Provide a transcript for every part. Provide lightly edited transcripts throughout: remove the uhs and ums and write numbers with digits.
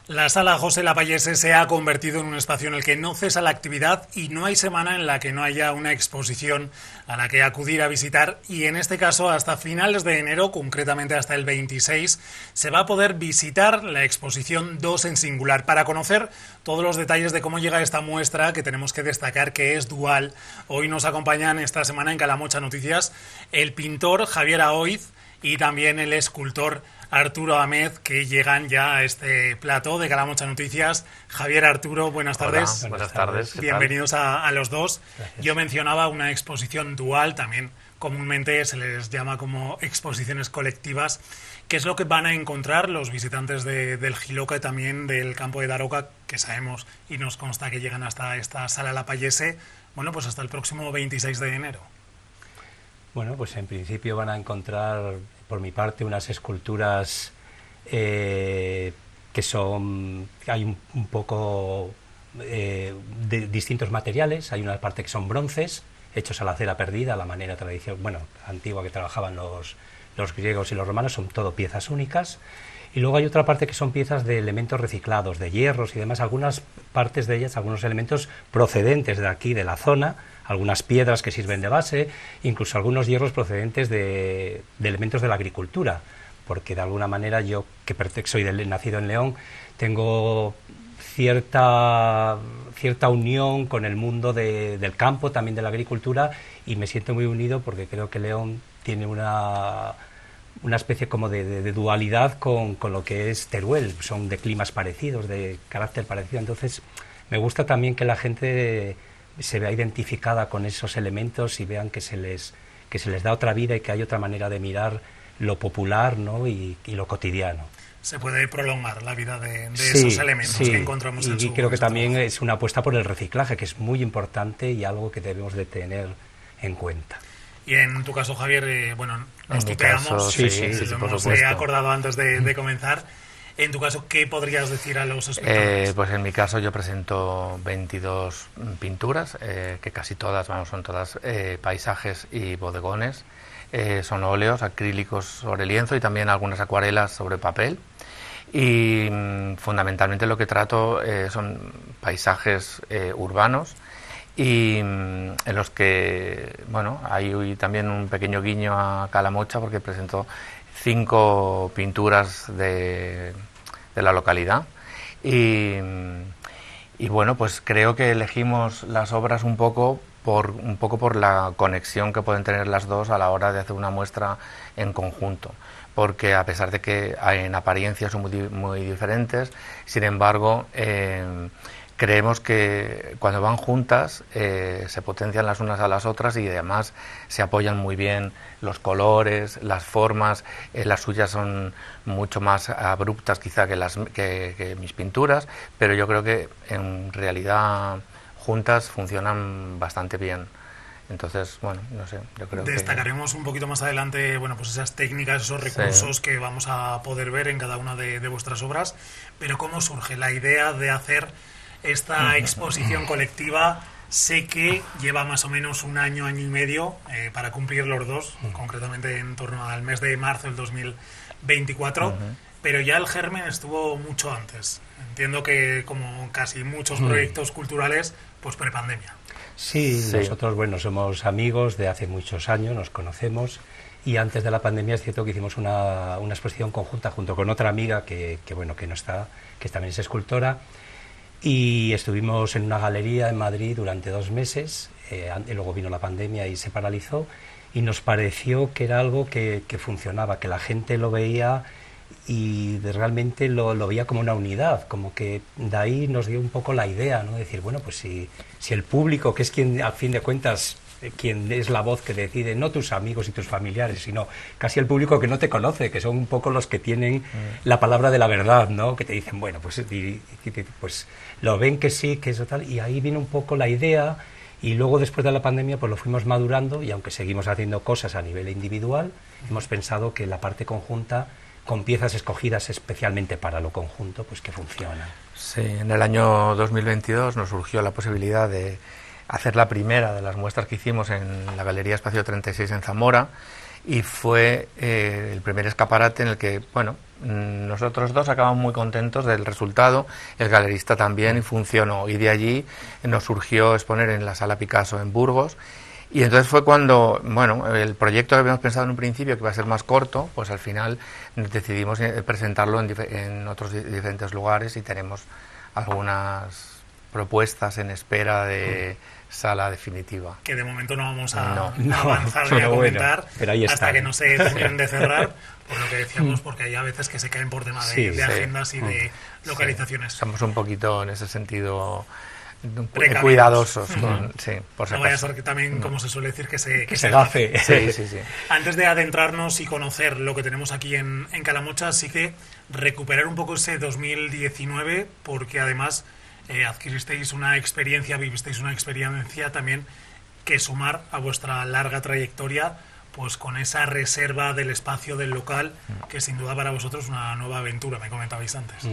La sala José Lapallese se ha convertido en un espacio en el que no cesa la actividad y no hay semana en la que no haya una exposición a la que acudir a visitar, y en este caso hasta finales de enero, concretamente hasta el 26, se va a poder visitar la exposición 2 en singular. Para conocer todos los detalles de cómo llega esta muestra, que tenemos que destacar que es dual, hoy nos acompañan esta semana en Calamocha Noticias el pintor Javier Aoiz y también el escultor Arturo Ahmed, que llegan ya a este plató de Calamocha Noticias. Javier, Arturo, buenas tardes. Hola, buenas tardes. Bienvenidos a los dos. Gracias. Yo mencionaba una exposición dual, también comúnmente se les llama como exposiciones colectivas. ¿Qué es lo que van a encontrar los visitantes del Jiloca y también del campo de Daroca, que sabemos y nos consta que llegan hasta esta sala Lapallese, bueno, pues hasta el próximo 26 de enero? Bueno, pues en principio van a encontrar, por mi parte, unas esculturas que son, hay un poco de distintos materiales. Hay una parte que son bronces, hechos a la cera perdida, a la manera tradicional, bueno, antigua que trabajaban los griegos y los romanos, son todo piezas únicas. Y luego hay otra parte que son piezas de elementos reciclados, de hierros y demás, algunas partes de ellas, algunos elementos procedentes de aquí, de la zona, algunas piedras que sirven de base, incluso algunos hierros procedentes de elementos de la agricultura, porque de alguna manera yo, que soy nacido en León, tengo cierta unión con el mundo del campo, también de la agricultura, y me siento muy unido porque creo que León tiene una especie como de dualidad con lo que es Teruel. Son de climas parecidos, de carácter parecido. Entonces me gusta también que la gente se vea identificada con esos elementos y vean que se les da otra vida y que hay otra manera de mirar lo popular, ¿no? y lo cotidiano. Se puede prolongar la vida de Sí, esos elementos sí, que encontramos en y su creo que también trabajo. es una apuesta por el reciclaje, que es muy importante y algo que debemos de tener en cuenta. Y en tu caso, Javier, bueno, nos En mi tuteamos, caso, sí, lo por hemos supuesto. acordado antes de comenzar. En tu caso, ¿qué podrías decir a los espectadores? Pues en mi caso yo presento 22 pinturas, que casi todas, bueno, son todas paisajes y bodegones. Son óleos, acrílicos sobre lienzo y también algunas acuarelas sobre papel. Y fundamentalmente lo que trato son paisajes urbanos, y en los que, bueno, hay también un pequeño guiño a Calamocha porque presento 5 pinturas de la localidad y bueno, pues creo que elegimos las obras un poco por la conexión que pueden tener las dos a la hora de hacer una muestra en conjunto, porque a pesar de que en apariencia son muy diferentes, sin embargo creemos que cuando van juntas se potencian las unas a las otras y además se apoyan muy bien los colores, las formas. Las suyas son mucho más abruptas quizá que mis pinturas, pero yo creo que en realidad juntas funcionan bastante bien. Entonces, bueno, no sé, yo creo Destacaremos un poquito más adelante, bueno, pues esas técnicas, esos recursos que vamos a poder ver en cada una de vuestras obras. Pero ¿cómo surge la idea de hacer esta exposición colectiva? Sé que lleva más o menos un año y medio para cumplir los dos, concretamente en torno al mes de marzo del 2024, pero ya el germen estuvo mucho antes. Entiendo que, como casi muchos proyectos culturales, pues prepandemia. Sí, nosotros, bueno, somos amigos de hace muchos años, nos conocemos, y antes de la pandemia es cierto que hicimos una exposición conjunta junto con otra amiga que no está, que también es escultora, y estuvimos en una galería en Madrid durante 2 meses, y luego vino la pandemia y se paralizó, y nos pareció que era algo que funcionaba, que la gente lo veía y realmente lo veía como una unidad, como que de ahí nos dio un poco la idea, ¿no? De decir, bueno, pues si el público, que es quien, a fin de cuentas, quien es la voz que decide, no tus amigos y tus familiares, sino casi el público que no te conoce, que son un poco los que tienen la palabra de la verdad, ¿no? Que te dicen, bueno, pues lo ven que sí, que eso tal, y ahí viene un poco la idea. Y luego, después de la pandemia, pues lo fuimos madurando, y aunque seguimos haciendo cosas a nivel individual, hemos pensado que la parte conjunta, con piezas escogidas especialmente para lo conjunto, pues que funciona. Sí, en el año 2022 nos surgió la posibilidad de hacer la primera de las muestras que hicimos en la Galería Espacio 36 en Zamora, y fue el primer escaparate en el que, bueno, nosotros dos acabamos muy contentos del resultado, el galerista también, y funcionó. Y de allí nos surgió exponer en la Sala Picasso en Burgos. Y entonces fue cuando, bueno, el proyecto que habíamos pensado en un principio, que iba a ser más corto, pues al final decidimos presentarlo en otros diferentes lugares y tenemos algunas propuestas en espera de sala definitiva. Que de momento no vamos a avanzar ni a comentar, pero ahí hasta que no se terminen de cerrar, por lo que decíamos, porque hay a veces que se caen por tema de agendas y de localizaciones. Somos un poquito en ese sentido cuidadosos por si no vaya a ser que también, como se suele decir, que se gafe. Sí. Antes de adentrarnos y conocer lo que tenemos aquí en Calamocha, sí que recuperar un poco ese 2019, porque además adquiristeis una experiencia, vivisteis una experiencia también que sumar a vuestra larga trayectoria, pues con esa reserva del espacio del local, que sin duda para vosotros es una nueva aventura, me comentabais antes.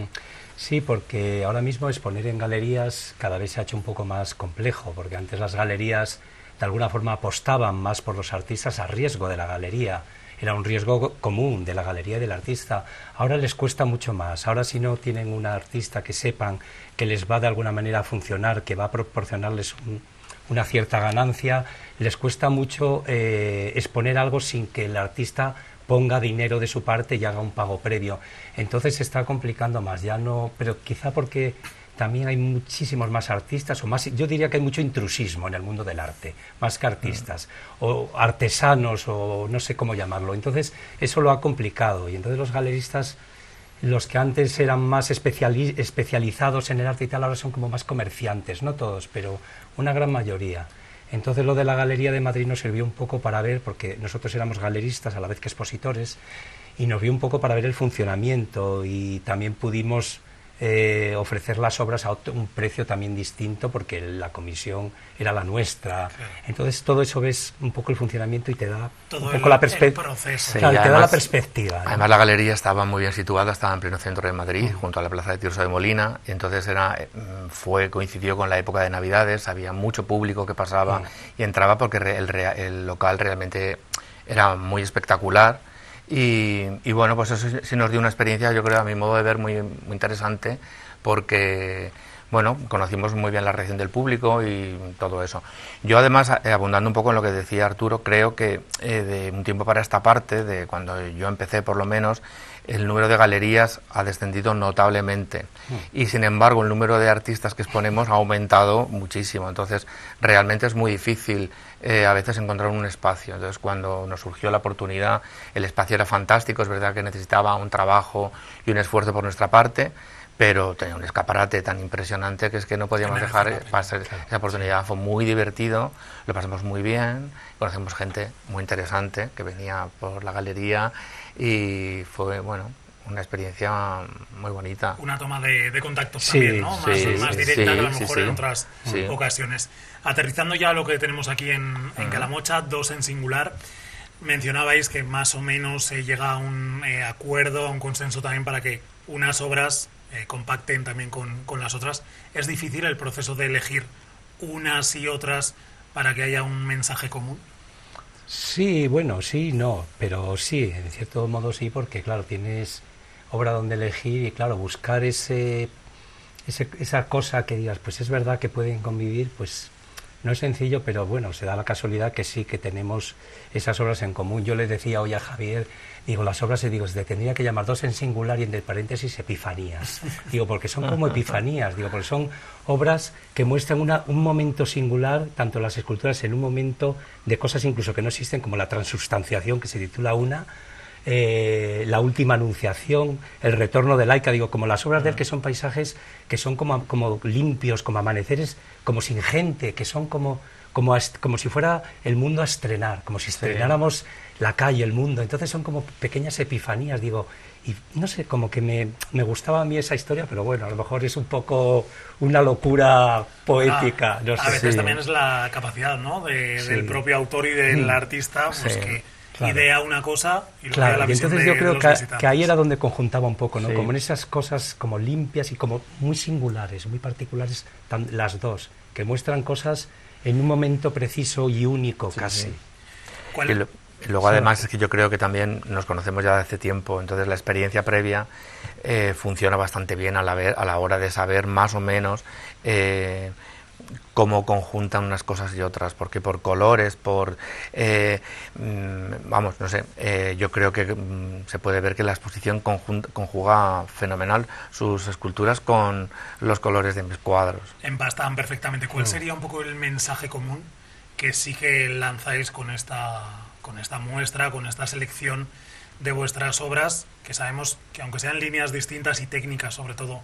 Sí, porque ahora mismo exponer en galerías cada vez se ha hecho un poco más complejo, porque antes las galerías de alguna forma apostaban más por los artistas a riesgo de la galería. Era un riesgo común de la galería y del artista. Ahora les cuesta mucho más. Ahora, si no tienen un artista que sepan que les va de alguna manera a funcionar, que va a proporcionarles una cierta ganancia, les cuesta mucho exponer algo sin que el artista ponga dinero de su parte y haga un pago previo. Entonces se está complicando más, ya no, pero quizá porque también hay muchísimos más artistas, o más, yo diría que hay mucho intrusismo en el mundo del arte, más que artistas, o artesanos, o no sé cómo llamarlo. Entonces eso lo ha complicado, y entonces los galeristas, los que antes eran más especializados en el arte y tal, ahora son como más comerciantes, no todos, pero una gran mayoría. Entonces lo de la Galería de Madrid nos sirvió un poco para ver, porque nosotros éramos galeristas a la vez que expositores, y nos vio un poco para ver el funcionamiento, y también pudimos ofrecer las obras a un precio también distinto, porque la comisión era la nuestra. Claro. Entonces todo eso ves un poco el funcionamiento y te da todo un poco la perspectiva. Sí, claro, además, te da la perspectiva, ¿no? Además la galería estaba muy bien situada, estaba en pleno centro de Madrid, junto a la plaza de Tirso de Molina, y entonces coincidió con la época de Navidades, había mucho público que pasaba y entraba, porque el local realmente era muy espectacular. Y bueno, pues eso sí nos dio una experiencia, yo creo, a mi modo de ver, muy interesante, porque bueno, conocimos muy bien la reacción del público y todo eso. Yo además, abundando un poco en lo que decía Arturo, creo que de un tiempo para esta parte, de cuando yo empecé por lo menos, el número de galerías ha descendido notablemente y sin embargo el número de artistas que exponemos ha aumentado muchísimo. Entonces realmente es muy difícil a veces encontrar un espacio. Entonces cuando nos surgió la oportunidad, el espacio era fantástico, es verdad que necesitaba un trabajo y un esfuerzo por nuestra parte, pero tenía un escaparate tan impresionante que es que no podíamos dejar pasar esa oportunidad. Fue muy divertido, lo pasamos muy bien, conocemos gente muy interesante que venía por la galería y fue, bueno, una experiencia muy bonita. Una toma de contactos también, ¿no? Más directa que a lo mejor en otras ocasiones. Aterrizando ya a lo que tenemos aquí en Calamocha, dos en singular. Mencionabais que más o menos se llega a un acuerdo, a un consenso también para que unas obras compacten también con las otras. ¿Es difícil el proceso de elegir unas y otras para que haya un mensaje común? Sí, bueno, sí, no, pero sí, en cierto modo sí, porque claro, tienes obra donde elegir y claro, buscar esa cosa que digas, pues es verdad que pueden convivir, pues no es sencillo, pero bueno, se da la casualidad que sí, que tenemos esas obras en común. Yo le decía hoy a Javier, digo, las obras, digo, se tendría que llamar dos en singular y entre paréntesis epifanías. Digo, porque son como epifanías, digo, porque son obras que muestran un momento singular, tanto las esculturas en un momento de cosas incluso que no existen, como la transubstanciación, que se titula una, la última anunciación, el retorno de Laika, digo, como las obras de él, que son paisajes que son como limpios, como amaneceres, como sin gente, que son como si fuera el mundo a estrenar, como si estrenáramos la calle, el mundo. Entonces son como pequeñas epifanías, digo, y no sé, como que me gustaba a mí esa historia, pero bueno, a lo mejor es un poco una locura poética. No sé. A veces también es la capacidad, ¿no?, del propio autor y del artista, pues que idea una cosa y luego la visión. Y entonces yo creo que ahí era donde conjuntaba un poco, ¿no? Sí. Como en esas cosas como limpias y como muy singulares, muy particulares, las dos, que muestran cosas en un momento preciso y único casi. Luego, además, es que yo creo que también nos conocemos ya de hace tiempo, entonces la experiencia previa funciona bastante bien a la hora de saber más o menos cómo conjuntan unas cosas y otras, porque por colores, vamos, no sé, yo creo que se puede ver que la exposición conjuga fenomenal sus esculturas con los colores de mis cuadros. Empastan perfectamente. ¿Cuál sería un poco el mensaje común que sí que lanzáis con esta muestra, con esta selección de vuestras obras, que sabemos que aunque sean líneas distintas y técnicas sobre todo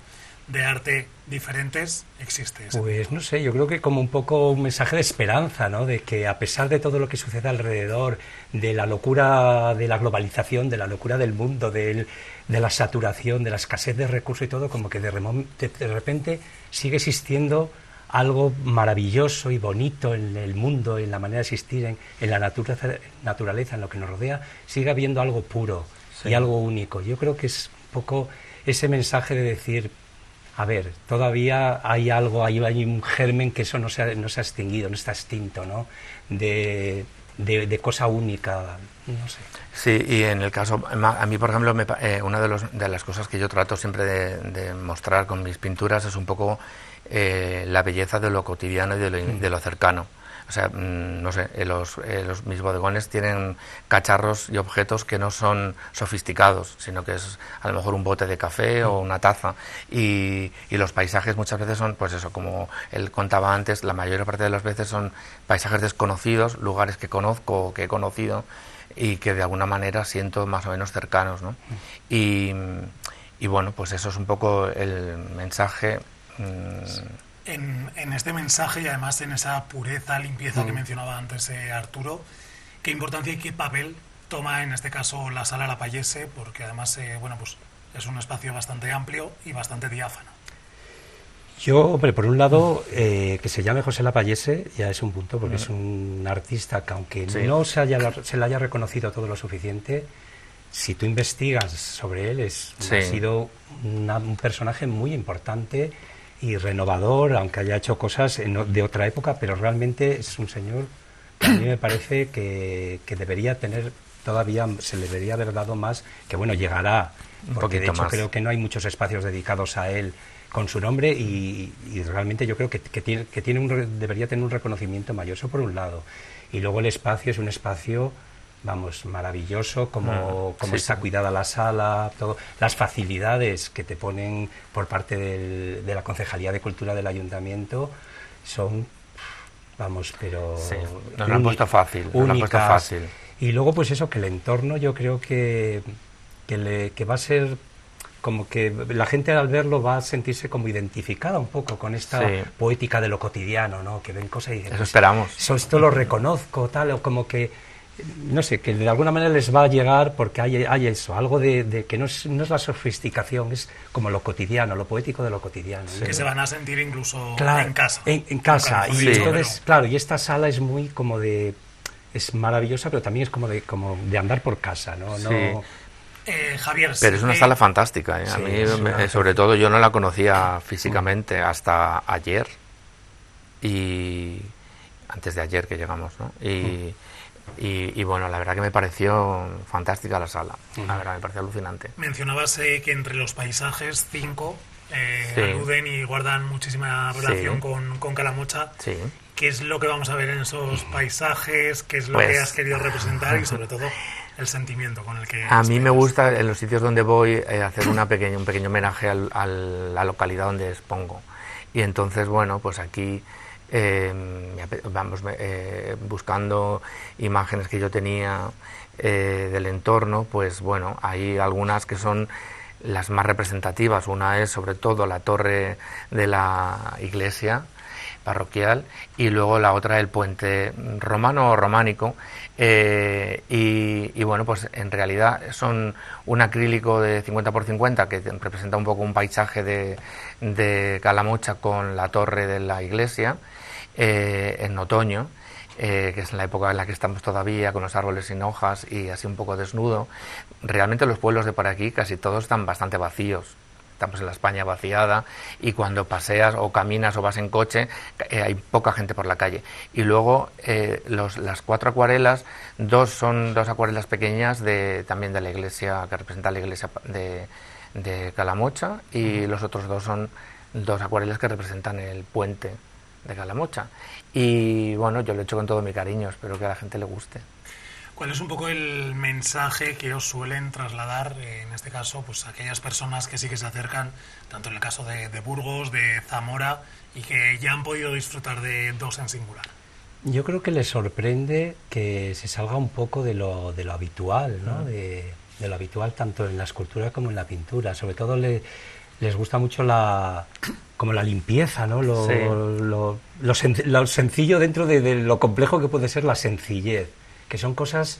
de arte diferentes, existe ese? Pues no sé, yo creo que como un poco un mensaje de esperanza, ¿no? De que a pesar de todo lo que sucede alrededor, de la locura de la globalización, de la locura del mundo, de la saturación, de la escasez de recursos y todo, como que de repente sigue existiendo algo maravilloso y bonito en el mundo, en la manera de existir, en la naturaleza, en lo que nos rodea, sigue habiendo algo puro y algo único. Yo creo que es un poco ese mensaje de decir, a ver, todavía hay algo, hay un germen que eso no se ha extinguido, no está extinto, ¿no? De cosa única, no sé. Sí, y en el caso, a mí, por ejemplo, una de las cosas que yo trato siempre de mostrar con mis pinturas es un poco la belleza de lo cotidiano y de lo cercano. O sea, no sé, mis bodegones tienen cacharros y objetos que no son sofisticados, sino que es a lo mejor un bote de café o una taza. Y los paisajes muchas veces son, pues eso, como él contaba antes, la mayor parte de las veces son paisajes desconocidos, lugares que conozco o que he conocido y que de alguna manera siento más o menos cercanos, ¿no? Y bueno, pues eso es un poco el mensaje. En este mensaje y además en esa pureza, limpieza que mencionaba antes Arturo, ¿qué importancia y qué papel toma en este caso la Sala Lapallese? Porque además bueno, pues es un espacio bastante amplio y bastante diáfano. Yo, hombre, por un lado, que se llame José Lapallese ya es un punto, porque es un artista que aunque no se le haya reconocido todo lo suficiente, si tú investigas sobre él, ha sido un personaje muy importante y renovador, aunque haya hecho cosas de otra época, pero realmente es un señor que a mí me parece que debería tener todavía, se le debería haber dado más, que bueno, llegará, porque de hecho más. Creo que no hay muchos espacios dedicados a él con su nombre y realmente yo creo que debería tener un reconocimiento mayor, eso por un lado. Y luego el espacio es un espacio, vamos, maravilloso, como está cuidada la sala, todo, las facilidades que te ponen por parte de la Concejalía de Cultura del Ayuntamiento son, vamos, pero sí, nos lo han puesto fácil, Y luego pues eso, que el entorno yo creo que va a ser como que la gente al verlo va a sentirse como identificada un poco con esta poética de lo cotidiano, ¿no? Que ven cosas y dicen, eso esperamos. Esto lo reconozco, tal, o como que no sé, que de alguna manera les va a llegar porque hay eso, algo de que no es la sofisticación, es como lo cotidiano, lo poético de lo cotidiano. Que se van a sentir incluso claro, en casa. En casa. Y entonces, claro, y esta sala es muy como es maravillosa, pero también es como de andar por casa, ¿no? Sí. No Javier, pero es una sala fantástica, ¿eh? A mí, sobre todo, yo no la conocía físicamente hasta ayer y antes de ayer que llegamos, ¿no? Y bueno, la verdad que me pareció fantástica la sala, la verdad me pareció alucinante. Mencionabas que entre los paisajes 5 aluden y guardan muchísima relación con Calamocha. Sí. ¿Qué es lo que vamos a ver en esos paisajes? ¿Qué es lo que has querido representar? Y sobre todo el sentimiento con el que... A mí me gusta en los sitios donde voy hacer un pequeño homenaje a la localidad donde expongo. Y entonces, bueno, pues aquí... buscando imágenes que yo tenía del entorno, pues bueno, hay algunas que son las más representativas. Una es sobre todo la torre de la iglesia parroquial y luego la otra el puente romano o románico y bueno, pues en realidad son un acrílico de 50 por 50 que representa un poco un paisaje de Calamocha con la torre de la iglesia en otoño, que es la época en la que estamos todavía con los árboles sin hojas y así un poco desnudo. Realmente los pueblos de por aquí casi todos están bastante vacíos estamos en la España vaciada, y cuando paseas o caminas o vas en coche, hay poca gente por la calle. Y luego las 4 acuarelas, son 2 acuarelas pequeñas también de la iglesia, que representan la iglesia de Calamocha, y los otros 2 son 2 acuarelas que representan el puente de Calamocha. Y bueno, yo lo he hecho con todo mi cariño, espero que a la gente le guste. ¿Cuál es un poco el mensaje que os suelen trasladar, en este caso, pues a aquellas personas que sí que se acercan, tanto en el caso de Burgos, de Zamora, y que ya han podido disfrutar de 2 en singular? Yo creo que les sorprende que se salga un poco de lo habitual, ¿no? De lo habitual tanto en la escultura como en la pintura. Sobre todo les gusta mucho como la limpieza, ¿no? Lo sencillo dentro de lo complejo que puede ser la sencillez, que son cosas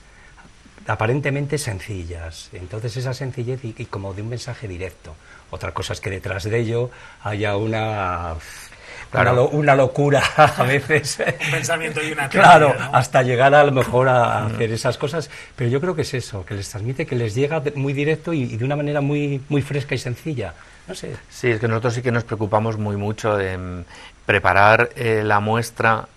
aparentemente sencillas. Entonces esa sencillez y como de un mensaje directo. Otra cosa es que detrás de ello haya una locura a veces. Un pensamiento y una teoría, claro, ¿no? hasta llegar a lo mejor a hacer esas cosas. Pero yo creo que es eso, que les transmite, que les llega muy directo y de una manera muy, muy fresca y sencilla. No sé. Sí, es que nosotros sí que nos preocupamos mucho de preparar la muestra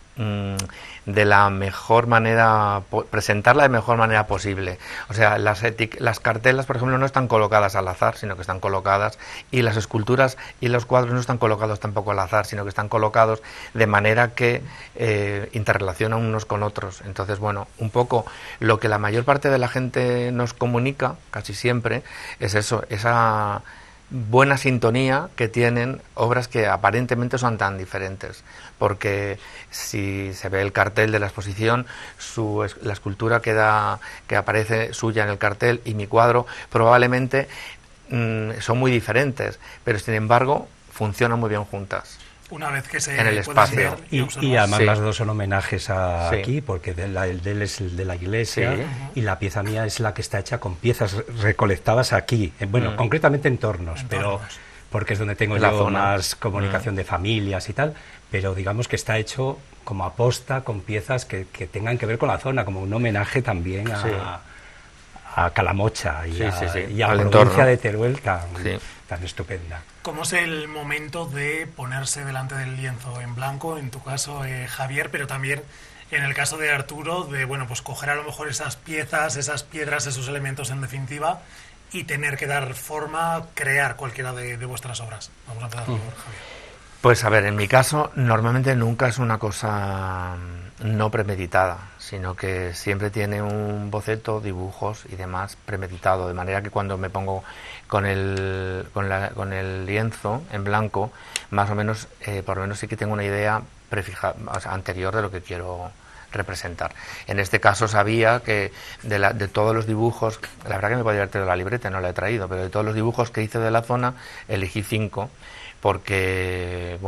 de la mejor manera, presentarla de mejor manera posible. O sea, las cartelas, por ejemplo, no están colocadas al azar, sino que están colocadas, y las esculturas y los cuadros no están colocados tampoco al azar, sino que están colocados de manera que interrelacionan unos con otros. Entonces, bueno, un poco lo que la mayor parte de la gente nos comunica, casi siempre, es eso, esa buena sintonía que tienen obras que aparentemente son tan diferentes, porque si se ve el cartel de la exposición, la escultura que aparece suya en el cartel y mi cuadro probablemente son muy diferentes, pero sin embargo funcionan muy bien juntas. Una vez que se en el espacio. ver y además sí. Las 2 son homenajes aquí, Sí. porque el de él es el de la iglesia, Sí. y la pieza mía es la que está hecha con piezas recolectadas aquí, concretamente en Tornos, pero porque es donde tengo la yo zona. más comunicación de familias y tal, pero digamos que está hecho como aposta con piezas que tengan que ver con la zona, como un homenaje también a, Sí. a Calamocha y Sí, a, sí, sí. y a la Al provincia entorno. de Teruel Sí. tan estupenda. ¿Cómo es el momento de ponerse delante del lienzo en blanco, en tu caso, Javier, pero también en el caso de Arturo, de pues coger a lo mejor esas piezas, esas piedras, esos elementos en definitiva, y tener que dar forma, crear cualquiera de vuestras obras? Vamos a empezar por Javier. Pues a ver, en mi caso normalmente nunca es una cosa no premeditada, sino que siempre tiene un boceto, dibujos y demás premeditado, de manera que cuando me pongo con el lienzo en blanco, más o menos, por lo menos sí que tengo una idea anterior de lo que quiero representar. En este caso sabía que de todos los dibujos, la verdad que me podría haber traído la libreta, no la he traído, pero de todos los dibujos que hice de la zona, elegí 5, porque,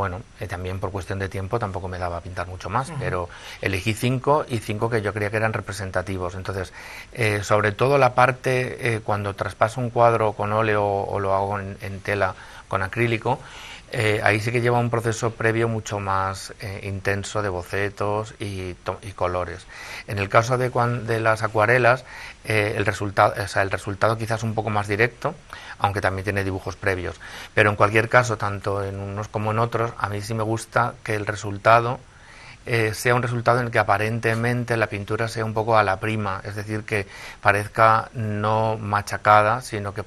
también por cuestión de tiempo tampoco me daba a pintar mucho más, pero elegí 5 y 5 que yo creía que eran representativos. Entonces, sobre todo la parte, cuando traspaso un cuadro con óleo o lo hago en tela con acrílico, ahí sí que lleva un proceso previo mucho más intenso de bocetos y colores. En el caso de las acuarelas, el resultado quizás un poco más directo, aunque también tiene dibujos previos. Pero en cualquier caso, tanto en unos como en otros, a mí sí me gusta que el resultado sea un resultado en el que aparentemente la pintura sea un poco a la prima, es decir, que parezca no machacada, sino que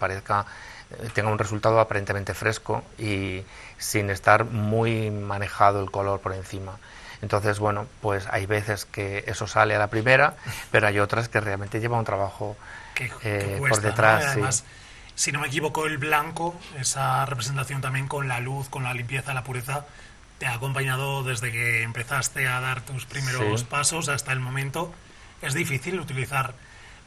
tenga un resultado aparentemente fresco y sin estar muy manejado el color por encima. Entonces, pues hay veces que eso sale a la primera, pero hay otras que realmente lleva un trabajo que por cuesta, detrás. ¿no? Además, sí. Si no me equivoco, el blanco, esa representación también con la luz, con la limpieza, la pureza, te ha acompañado desde que empezaste a dar tus primeros pasos hasta el momento. Es difícil utilizar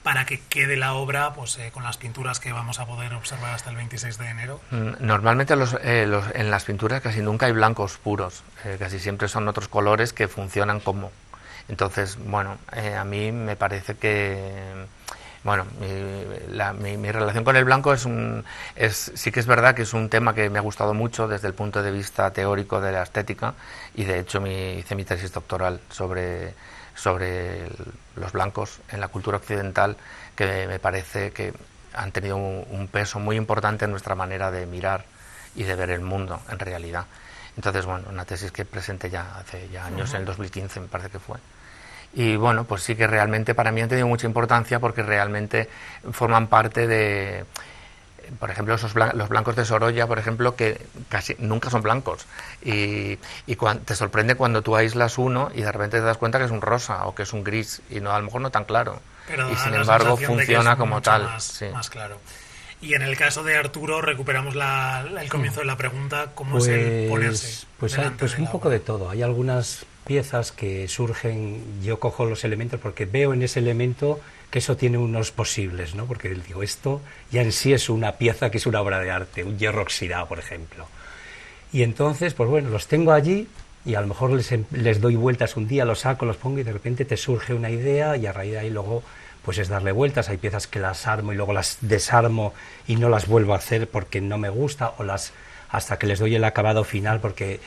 para que quede la obra con las pinturas que vamos a poder observar hasta el 26 de enero. Normalmente en las pinturas casi nunca hay blancos puros, casi siempre son otros colores que funcionan como. Entonces, a mí me parece que mi relación con el blanco sí que es verdad que es un tema que me ha gustado mucho desde el punto de vista teórico de la estética, y de hecho hice mi tesis doctoral sobre los blancos en la cultura occidental, que me parece que han tenido un peso muy importante en nuestra manera de mirar y de ver el mundo en realidad. Entonces, bueno, una tesis que presenté ya hace ya años, en el 2015 me parece que fue. Y bueno, pues sí que realmente para mí han tenido mucha importancia porque realmente forman parte de, por ejemplo, los blancos de Sorolla, por ejemplo, que casi nunca son blancos. Y te sorprende cuando tú aíslas uno y de repente te das cuenta que es un rosa o que es un gris, y no, a lo mejor no tan claro. Pero y sin embargo funciona como tal. Más claro. Y en el caso de Arturo, recuperamos el comienzo de la pregunta, ¿cómo es el ponerse? Pues un poco de todo. Hay algunas piezas que surgen, yo cojo los elementos porque veo en ese elemento que eso tiene unos posibles, ¿no? Porque digo, esto ya en sí es una pieza que es una obra de arte, un hierro oxidado, por ejemplo. Y entonces, pues bueno, los tengo allí y a lo mejor les doy vueltas un día, los saco, los pongo y de repente te surge una idea y a raíz de ahí luego pues es darle vueltas. Hay piezas que las armo y luego las desarmo y no las vuelvo a hacer porque no me gusta, o hasta que les doy el acabado final, porque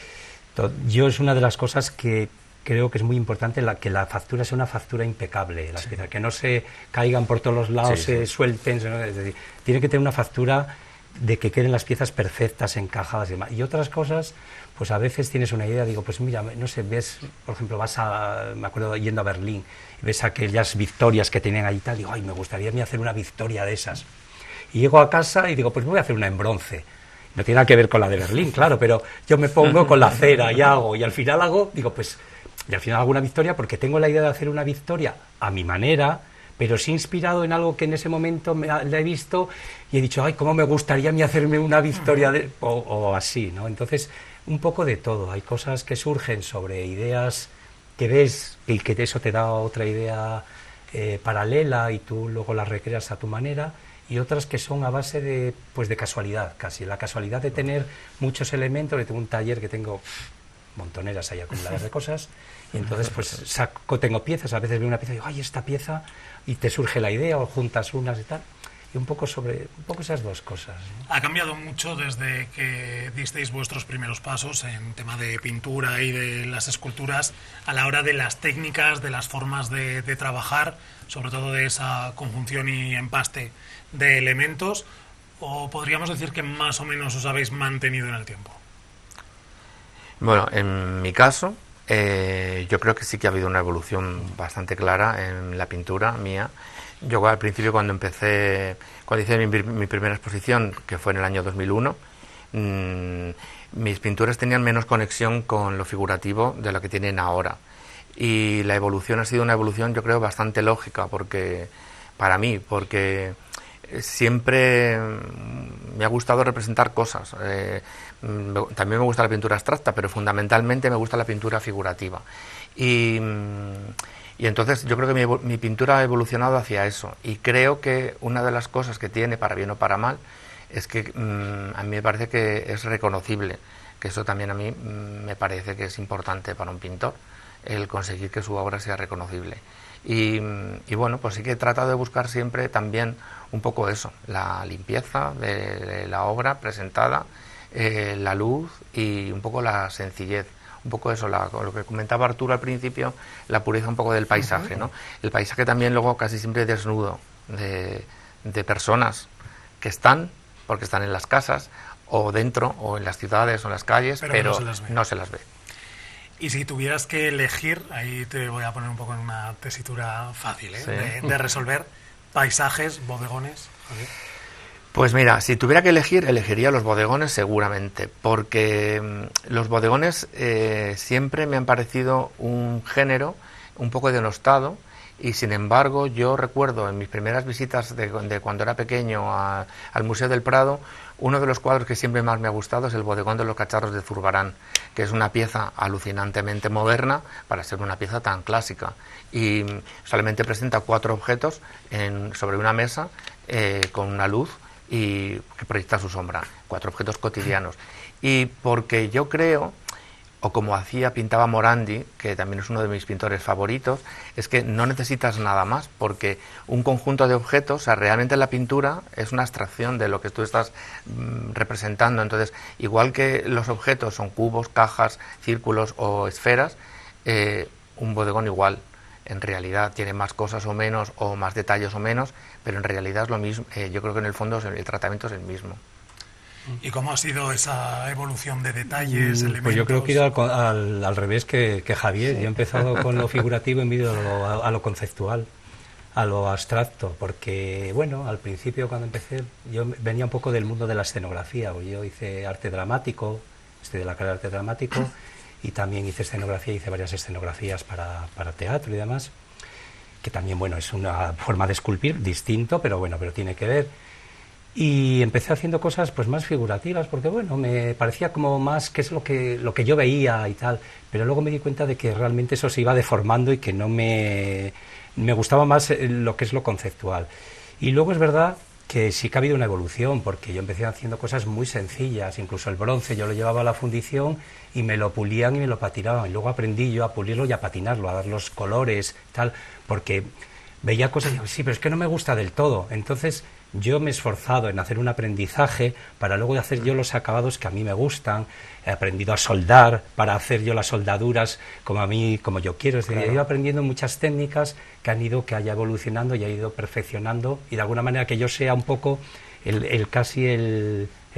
yo es una de las cosas que creo que es muy importante, que la factura sea una factura impecable, las piezas, que no se caigan por todos los lados, se suelten, es decir, tiene que tener una factura de que queden las piezas perfectas, encajadas y demás. Y otras cosas, pues a veces tienes una idea, digo, pues mira, no sé, ves, por ejemplo, me acuerdo yendo a Berlín, y ves aquellas victorias que tenían ahí y tal, digo, ay, me gustaría a mí hacer una victoria de esas. Y llego a casa y digo, pues voy a hacer una en bronce. No tiene nada que ver con la de Berlín, claro, pero yo me pongo con la cera y hago, y al final hago una victoria porque tengo la idea de hacer una victoria a mi manera, pero sí inspirado en algo que en ese momento la he visto y he dicho, ay, cómo me gustaría a mí hacerme una victoria, o así, ¿no? Entonces, un poco de todo. Hay cosas que surgen sobre ideas que ves y que eso te da otra idea paralela y tú luego las recreas a tu manera, y otras que son a base de casualidad, casi. La casualidad de tener muchos elementos. Yo tengo un taller que tengo montoneras ahí acumuladas de cosas, y entonces pues tengo piezas, a veces veo una pieza y digo, ay, esta pieza, y te surge la idea, o juntas unas y tal, y un poco esas dos cosas, ¿no? Ha cambiado mucho desde que disteis vuestros primeros pasos en tema de pintura y de las esculturas, a la hora de las técnicas, de las formas de trabajar, sobre todo de esa conjunción y empaste de elementos, o podríamos decir que más o menos os habéis mantenido en el tiempo. Bueno, en mi caso, yo creo que sí que ha habido una evolución bastante clara en la pintura mía. Yo al principio cuando hice mi primera exposición, que fue en el año 2001, mis pinturas tenían menos conexión con lo figurativo de lo que tienen ahora. Y la evolución ha sido una evolución, yo creo, bastante lógica, porque siempre me ha gustado representar cosas. También me gusta la pintura abstracta, pero fundamentalmente me gusta la pintura figurativa. Y entonces yo creo que mi pintura ha evolucionado hacia eso. Y creo que una de las cosas que tiene, para bien o para mal, es que a mí me parece que es reconocible. Que eso también a mí me parece que es importante para un pintor, el conseguir que su obra sea reconocible. Y bueno, pues sí que he tratado de buscar siempre también un poco eso, la limpieza de la obra presentada, la luz y un poco la sencillez, un poco eso, lo que comentaba Arturo al principio, la pureza un poco del paisaje, ¿no? El paisaje también luego casi siempre desnudo de personas que porque están en las casas o dentro o en las ciudades o en las calles, pero no se las ve. Y si tuvieras que elegir, ahí te voy a poner un poco en una tesitura fácil, Sí. de resolver, paisajes, bodegones. Javier. Pues mira, si tuviera que elegir, elegiría los bodegones seguramente, porque los bodegones siempre me han parecido un género un poco denostado, y sin embargo yo recuerdo en mis primeras visitas de cuando era pequeño al Museo del Prado, uno de los cuadros que siempre más me ha gustado es el Bodegón de los Cacharros de Zurbarán, que es una pieza alucinantemente moderna para ser una pieza tan clásica, y solamente presenta 4 objetos sobre una mesa con una luz y que proyecta su sombra, 4 objetos cotidianos. Y porque yo creo, o como pintaba Morandi, que también es uno de mis pintores favoritos, es que no necesitas nada más, porque un conjunto de objetos, o sea, realmente la pintura es una abstracción de lo que tú estás representando. Entonces, igual que los objetos son cubos, cajas, círculos o esferas, un bodegón igual. En realidad tiene más cosas o menos, o más detalles o menos, pero en realidad es lo mismo. Yo creo que en el fondo el tratamiento es el mismo. ¿Y cómo ha sido esa evolución de detalles, elementos? Pues yo creo que he ido al revés que Javier. Yo he empezado con lo figurativo y me he ido a lo conceptual, a lo abstracto, porque, bueno, al principio cuando empecé, yo venía un poco del mundo de la escenografía, pues yo hice arte dramático, estoy de la carrera de arte dramático, y también hice escenografía, hice varias escenografías para teatro y demás, que también, bueno, es una forma de esculpir distinto, pero bueno, pero tiene que ver. Y empecé haciendo cosas pues más figurativas, porque bueno, me parecía como más que es lo que yo veía y tal, pero luego me di cuenta de que realmente eso se iba deformando y que no me gustaba más lo que es lo conceptual. Y luego es verdad que sí que ha habido una evolución, porque yo empecé haciendo cosas muy sencillas, incluso el bronce yo lo llevaba a la fundición y me lo pulían y me lo patinaban, y luego aprendí yo a pulirlo y a patinarlo, a dar los colores, tal, porque veía cosas y digo, sí, pero es que no me gusta del todo. Entonces yo me he esforzado en hacer un aprendizaje para luego hacer yo los acabados que a mí me gustan. He aprendido a soldar para hacer yo las soldaduras como yo quiero. Es decir, he ido aprendiendo muchas técnicas que haya evolucionando y ha ido perfeccionando, y de alguna manera que yo sea un poco el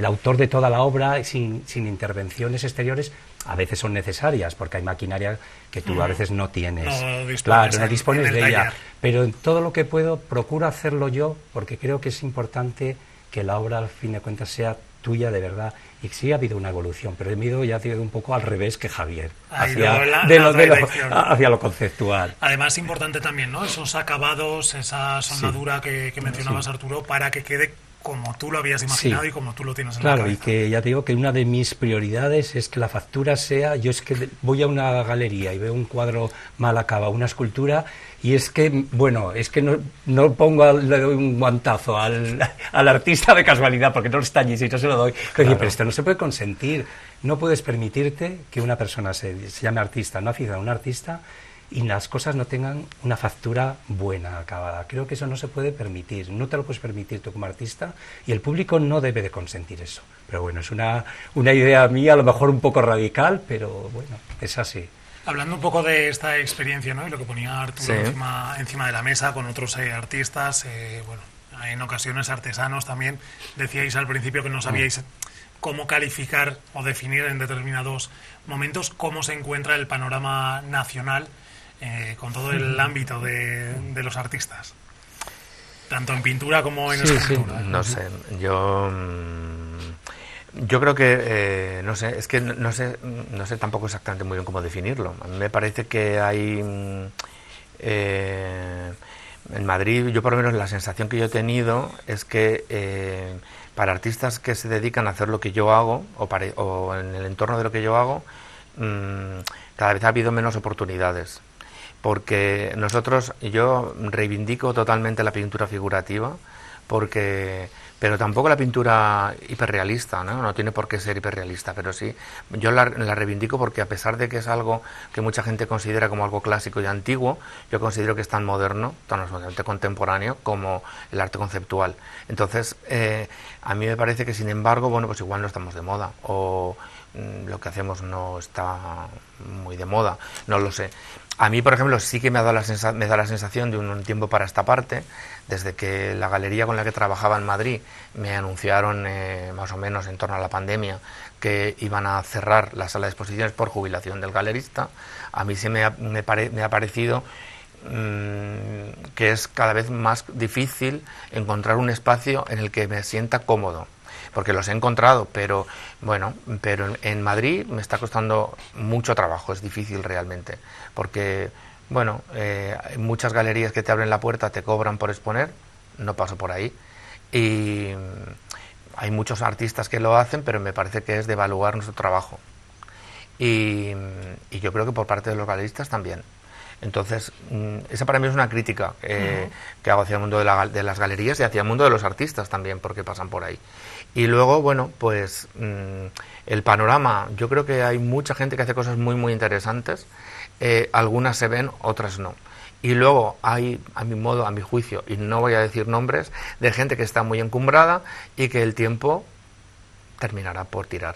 autor de toda la obra sin intervenciones exteriores. A veces son necesarias porque hay maquinaria que tú a veces no tienes, no dispones de ella, pero en todo lo que puedo procuro hacerlo yo, porque creo que es importante que la obra al fin de cuentas sea tuya de verdad. Y sí ha habido una evolución, pero he ido un poco al revés que Javier, hacia lo conceptual. Además, importante también, ¿no? Esos acabados, esa soldadura que mencionabas, Arturo, para que quede como tú lo habías imaginado y como tú lo tienes en la cabeza. Claro, y que ya te digo que una de mis prioridades es que la factura sea... Yo es que voy a una galería y veo un cuadro mal acabado, una escultura, y es que, bueno, es que no le doy un guantazo al artista de casualidad, porque no está allí, si no se lo doy. Pero esto no se puede consentir. No puedes permitirte que una persona se llame artista, no aficionado a un artista, y las cosas no tengan una factura buena, acabada. Creo que eso no se puede permitir, no te lo puedes permitir tú como artista, y el público no debe de consentir eso. Pero bueno, es una idea mía, a lo mejor un poco radical, pero bueno, es así. Hablando un poco de esta experiencia, ¿no? Y lo que ponía Arturo encima de la mesa con otros artistas, bueno, en ocasiones artesanos también, decíais al principio que no sabíais cómo calificar o definir en determinados momentos cómo se encuentra el panorama nacional con todo el ámbito de los artistas, tanto en pintura como en escultura. No sé, yo creo que no sé, es que no sé tampoco exactamente muy bien cómo definirlo. A mí me parece que hay en Madrid, yo por lo menos la sensación que yo he tenido es que para artistas que se dedican a hacer lo que yo hago o en el entorno de lo que yo hago, cada vez ha habido menos oportunidades. Porque yo reivindico totalmente la pintura figurativa, pero tampoco la pintura hiperrealista, ¿no? No tiene por qué ser hiperrealista, pero sí, yo la reivindico porque a pesar de que es algo que mucha gente considera como algo clásico y antiguo, yo considero que es tan moderno, tan absolutamente contemporáneo como el arte conceptual. Entonces, a mí me parece que sin embargo, bueno, pues igual no estamos de moda, o lo que hacemos no está muy de moda, no lo sé. A mí, por ejemplo, sí que me da la sensación de un tiempo para esta parte, desde que la galería con la que trabajaba en Madrid me anunciaron más o menos en torno a la pandemia que iban a cerrar la sala de exposiciones por jubilación del galerista. A mí sí me ha parecido que es cada vez más difícil encontrar un espacio en el que me sienta cómodo, porque los he encontrado, pero en Madrid me está costando mucho trabajo, es difícil realmente, porque bueno, hay muchas galerías que te abren la puerta, te cobran por exponer, no paso por ahí, y hay muchos artistas que lo hacen, pero me parece que es devaluar nuestro trabajo, y yo creo que por parte de los galeristas también. Entonces, esa para mí es una crítica que hago hacia el mundo de las galerías y hacia el mundo de los artistas también, porque pasan por ahí. Y luego, bueno, pues el panorama, yo creo que hay mucha gente que hace cosas muy, muy interesantes, algunas se ven, otras no. Y luego hay, a mi juicio, y no voy a decir nombres, de gente que está muy encumbrada y que el tiempo terminará por tirar.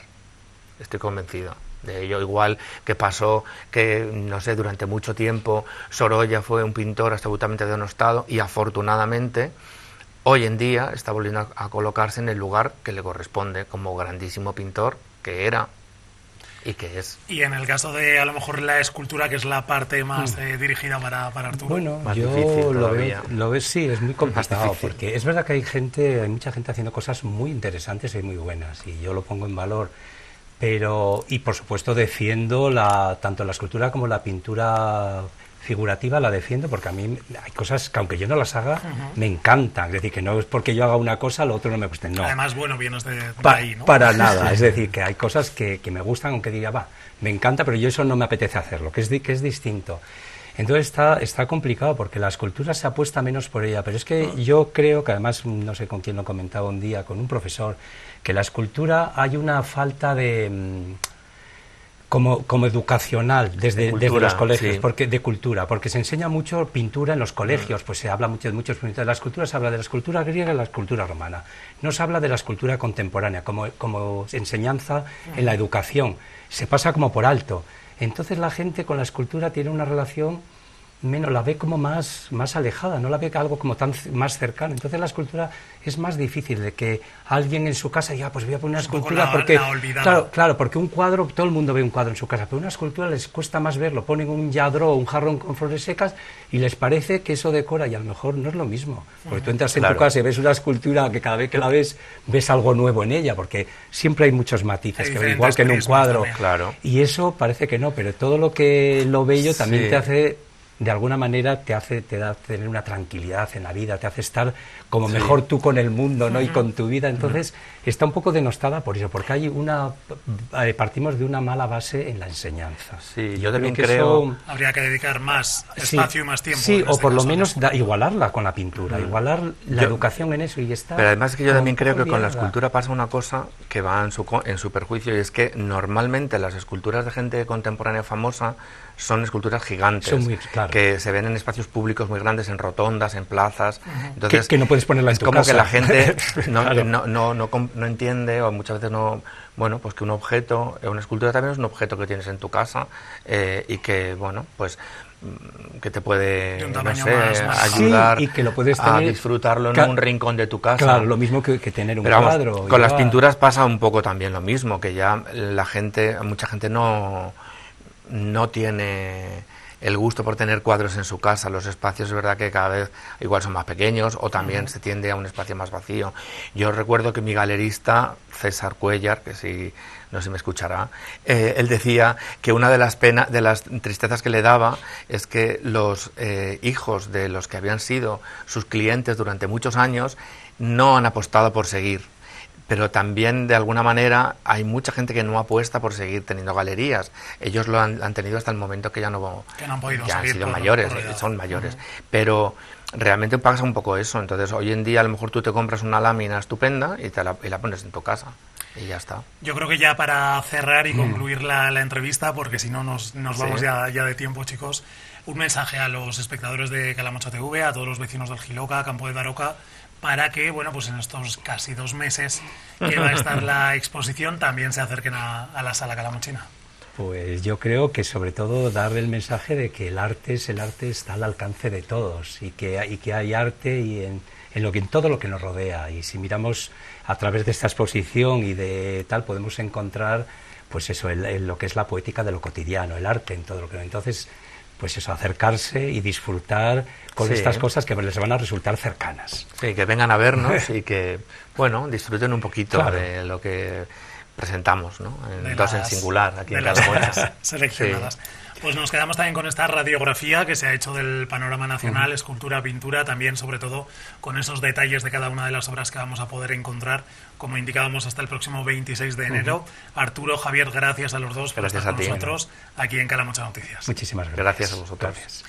Estoy convencido de ello, igual que pasó que, no sé, durante mucho tiempo Sorolla fue un pintor absolutamente denostado y afortunadamente hoy en día está volviendo a colocarse en el lugar que le corresponde como grandísimo pintor que era y que es. Y en el caso de, a lo mejor, la escultura, que es la parte más dirigida para Arturo. Bueno, más yo difícil lo veo, sí, es muy complicado, porque es verdad que hay mucha gente haciendo cosas muy interesantes y muy buenas, y yo lo pongo en valor, pero, y por supuesto defiendo tanto la escultura como la pintura figurativa, la defiendo, porque a mí hay cosas que aunque yo no las haga, me encantan. Es decir, que no es porque yo haga una cosa, lo otro no me guste. No. Además, bueno, vienes de ahí, ¿no? Para nada. Es decir, que hay cosas que me gustan, aunque diga, me encanta, pero yo eso no me apetece hacerlo, que es distinto. Entonces está complicado, porque la escultura se apuesta menos por ella, pero es que yo creo que, además, no sé con quién lo comentaba un día, con un profesor, que la escultura hay una falta de... Como educacional desde los colegios, sí. de cultura, porque se enseña mucho pintura en los colegios, pues se habla mucho de muchos pintores. La escultura se habla de la escultura griega y la escultura romana. No se habla de la escultura contemporánea como enseñanza en la educación. Se pasa como por alto. Entonces la gente con la escultura tiene una relación menos, la ve como más alejada, no la ve algo como más cercano. Entonces la escultura es más difícil de que alguien en su casa diga, pues voy a poner una escultura porque claro, porque un cuadro, todo el mundo ve un cuadro en su casa, pero una escultura les cuesta más verlo, ponen un lladro o un jarrón con flores secas y les parece que eso decora, y a lo mejor no es lo mismo, porque tú entras en tu casa y ves una escultura que cada vez que la ves algo nuevo en ella, porque siempre hay muchos matices, igual que en un cuadro, y eso parece que no, pero todo lo que lo bello también te hace, de alguna manera te da tener una tranquilidad en la vida, te hace estar como mejor tú con el mundo, ¿no? Y con tu vida. Entonces está un poco denostada por eso, porque partimos de una mala base en la enseñanza. Sí, yo también creo... Habría que dedicar más espacio y más tiempo. Sí, o por lo menos igualarla con la pintura, igualar la educación en eso y está... Pero además es que yo también creo que con la escultura pasa una cosa que va en su perjuicio, y es que normalmente las esculturas de gente contemporánea famosa son esculturas gigantes, que se ven en espacios públicos muy grandes, en rotondas, en plazas. Entonces, que no puedes ponerla en tu casa. Es como que la gente no entiende, o muchas veces no... Bueno, pues que una escultura también es un objeto que tienes en tu casa, y que, bueno, pues que te puede, ayudar y que lo puedes tener, a disfrutarlo en un rincón de tu casa. Claro, lo mismo que tener un cuadro. Con las pinturas pasa un poco también lo mismo, que ya mucha gente no tiene el gusto por tener cuadros en su casa. Los espacios es verdad que cada vez igual son más pequeños, o también se tiende a un espacio más vacío. Yo recuerdo que mi galerista César Cuellar, que no sé si me escuchará, él decía que una de las tristezas que le daba es que los hijos de los que habían sido sus clientes durante muchos años no han apostado por seguir. Pero también, de alguna manera, hay mucha gente que no apuesta por seguir teniendo galerías. Ellos lo han tenido hasta el momento que ya no han podido ya seguir, han sido mayores, son mayores. Pero realmente pasa un poco eso. Entonces, hoy en día, a lo mejor tú te compras una lámina estupenda y la pones en tu casa. Y ya está. Yo creo que ya para cerrar y concluir la entrevista, porque si no nos vamos ya de tiempo, chicos, un mensaje a los espectadores de Calamocha TV, a todos los vecinos del Jiloca, Campo de Daroca, para que, bueno, pues en estos casi 2 meses que va a estar la exposición también se acerquen a la Sala Calamochina. Pues yo creo que sobre todo dar el mensaje de que el arte está al alcance de todos, y que hay arte y en todo lo que nos rodea, y si miramos a través de esta exposición y de tal, podemos encontrar pues eso, lo que es la poética de lo cotidiano, el arte en todo lo que... Entonces, pues eso, acercarse y disfrutar con estas cosas que les van a resultar cercanas. Sí, que vengan a vernos y que, bueno, disfruten un poquito de lo que presentamos, ¿no? En singular, aquí en Calamocha. Seleccionadas. Sí. Pues nos quedamos también con esta radiografía que se ha hecho del panorama nacional, escultura, pintura, también sobre todo con esos detalles de cada una de las obras que vamos a poder encontrar, como indicábamos, hasta el próximo 26 de enero. Arturo, Javier, gracias a los dos por estar con nosotros aquí en Calamocha Noticias. Muchísimas gracias. Gracias a vosotros. Gracias.